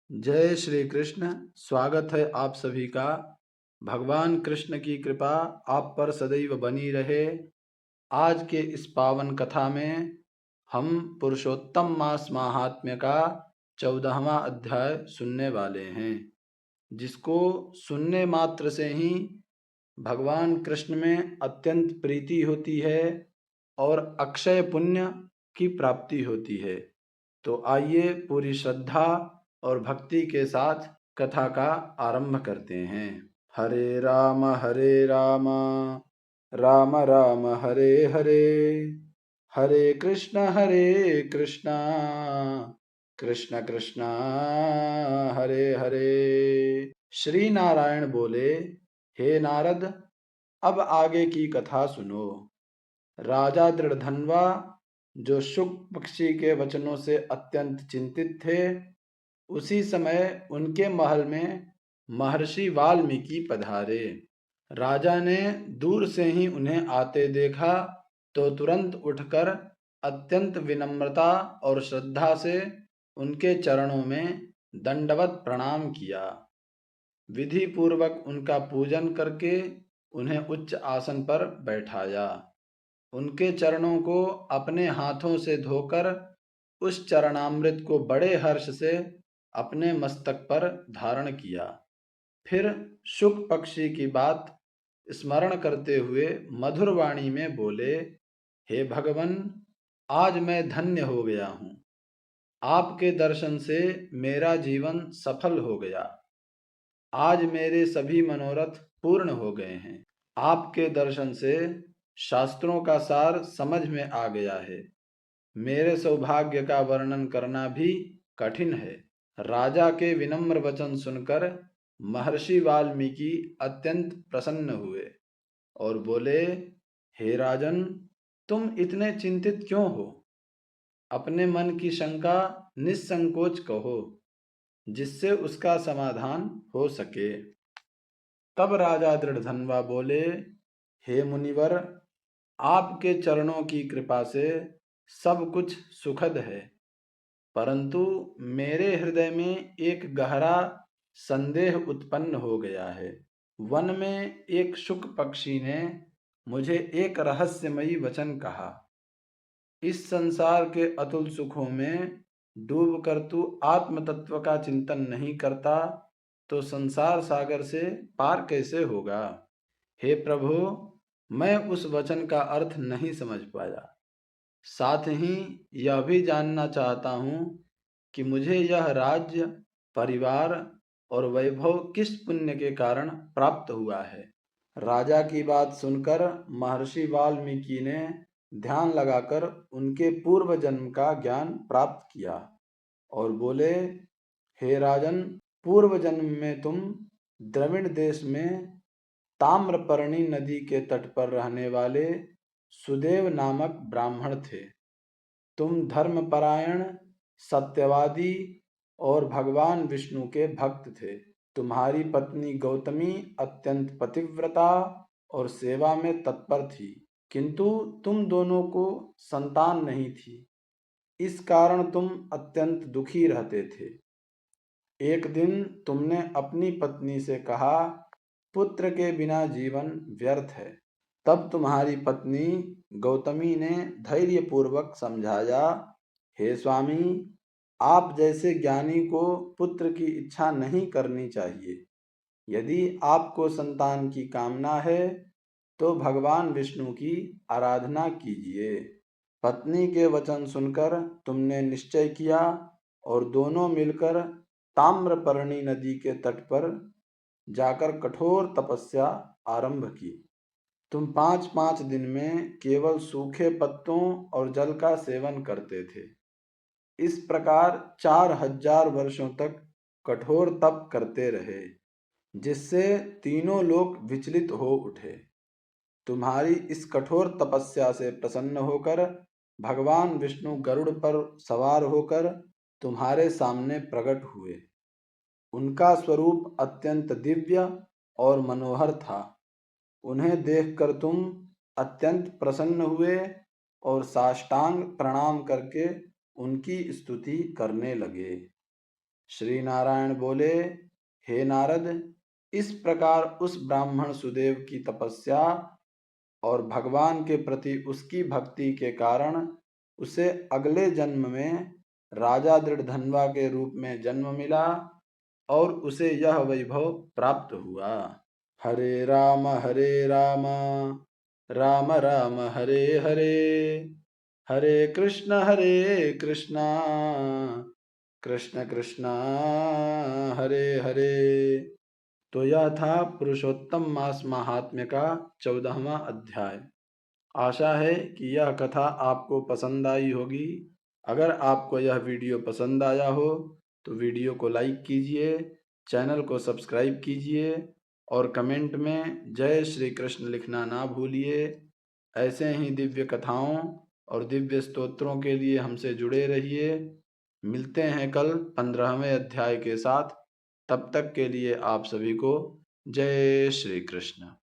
जय श्री कृष्ण। स्वागत है आप सभी का। भगवान कृष्ण की कृपा आप पर सदैव बनी रहे। आज के इस पावन कथा में हम पुरुषोत्तम मास महात्म्य का 14वां अध्याय सुनने वाले हैं, जिसको सुनने मात्र से ही भगवान कृष्ण में अत्यंत प्रीति होती है और अक्षय पुण्य की प्राप्ति होती है। तो आइए पूरी श्रद्धा और भक्ति के साथ कथा का आरंभ करते हैं। हरे राम राम राम हरे हरे, हरे कृष्ण कृष्ण कृष्ण हरे हरे। श्री नारायण बोले, हे नारद, अब आगे की कथा सुनो। राजा दृढ़धन्वा, जो शुक पक्षी के वचनों से अत्यंत चिंतित थे, उसी समय उनके महल में महर्षि वाल्मीकि पधारे। राजा ने दूर से ही उन्हें आते देखा तो तुरंत उठकर अत्यंत विनम्रता और श्रद्धा से उनके चरणों में दंडवत प्रणाम किया। विधि पूर्वक उनका पूजन करके उन्हें उच्च आसन पर बैठाया। उनके चरणों को अपने हाथों से धोकर उस चरणामृत को बड़े हर्ष से अपने मस्तक पर धारण किया। फिर शुक पक्षी की बात स्मरण करते हुए मधुर वाणी में बोले, हे भगवन, आज मैं धन्य हो गया हूँ। आपके दर्शन से मेरा जीवन सफल हो गया। आज मेरे सभी मनोरथ पूर्ण हो गए हैं। आपके दर्शन से शास्त्रों का सार समझ में आ गया है। मेरे सौभाग्य का वर्णन करना भी कठिन है। राजा के विनम्र वचन सुनकर महर्षि वाल्मीकि अत्यंत प्रसन्न हुए और बोले, हे राजन, तुम इतने चिंतित क्यों हो? अपने मन की शंका निस्संकोच कहो, जिससे उसका समाधान हो सके। तब राजा दृढ़धन्वा बोले, हे मुनिवर, आपके चरणों की कृपा से सब कुछ सुखद है, परंतु मेरे हृदय में एक गहरा संदेह उत्पन्न हो गया है। वन में एक शुक पक्षी ने मुझे एक रहस्यमयी वचन कहा, इस संसार के अतुल सुखों में डूबकर तू आत्म तत्व का चिंतन नहीं करता तो संसार सागर से पार कैसे होगा? हे प्रभु, मैं उस वचन का अर्थ नहीं समझ पाया। साथ ही यह भी जानना चाहता हूँ कि मुझे यह राज्य, परिवार और वैभव किस पुण्य के कारण प्राप्त हुआ है। राजा की बात सुनकर महर्षि वाल्मीकि ने ध्यान लगाकर उनके पूर्व जन्म का ज्ञान प्राप्त किया और बोले, हे राजन, पूर्व जन्म में तुम द्रविड़ देश में ताम्रपर्णी नदी के तट पर रहने वाले सुदेव नामक ब्राह्मण थे। तुम धर्मपरायण, सत्यवादी और भगवान विष्णु के भक्त थे। तुम्हारी पत्नी गौतमी अत्यंत पतिव्रता और सेवा में तत्पर थी, किंतु तुम दोनों को संतान नहीं थी। इस कारण तुम अत्यंत दुखी रहते थे। एक दिन तुमने अपनी पत्नी से कहा, पुत्र के बिना जीवन व्यर्थ है। तब तुम्हारी पत्नी गौतमी ने धैर्यपूर्वक समझाया, हे स्वामी, आप जैसे ज्ञानी को पुत्र की इच्छा नहीं करनी चाहिए। यदि आपको संतान की कामना है तो भगवान विष्णु की आराधना कीजिए। पत्नी के वचन सुनकर तुमने निश्चय किया और दोनों मिलकर ताम्रपर्णी नदी के तट पर जाकर कठोर तपस्या आरंभ की। तुम 5-5 दिन में केवल सूखे पत्तों और जल का सेवन करते थे। इस प्रकार 4000 वर्षों तक कठोर तप करते रहे, जिससे तीनों लोक विचलित हो उठे। तुम्हारी इस कठोर तपस्या से प्रसन्न होकर भगवान विष्णु गरुड़ पर सवार होकर तुम्हारे सामने प्रकट हुए। उनका स्वरूप अत्यंत दिव्य और मनोहर था। उन्हें देखकर तुम अत्यंत प्रसन्न हुए और साष्टांग प्रणाम करके उनकी स्तुति करने लगे। श्री नारायण बोले, हे नारद, इस प्रकार उस ब्राह्मण सुदेव की तपस्या और भगवान के प्रति उसकी भक्ति के कारण उसे अगले जन्म में राजा दृढ़धनवा के रूप में जन्म मिला और उसे यह वैभव प्राप्त हुआ। हरे राम राम राम हरे हरे, हरे कृष्ण कृष्ण कृष्ण हरे हरे। तो यह था पुरुषोत्तम मास महात्म्य का 14वां अध्याय। आशा है कि यह कथा आपको पसंद आई होगी। अगर आपको यह वीडियो पसंद आया हो तो वीडियो को लाइक कीजिए, चैनल को सब्सक्राइब कीजिए और कमेंट में जय श्री कृष्ण लिखना ना भूलिए। ऐसे ही दिव्य कथाओं और दिव्य स्तोत्रों के लिए हमसे जुड़े रहिए। मिलते हैं कल 15वें अध्याय के साथ। तब तक के लिए आप सभी को जय श्री कृष्ण।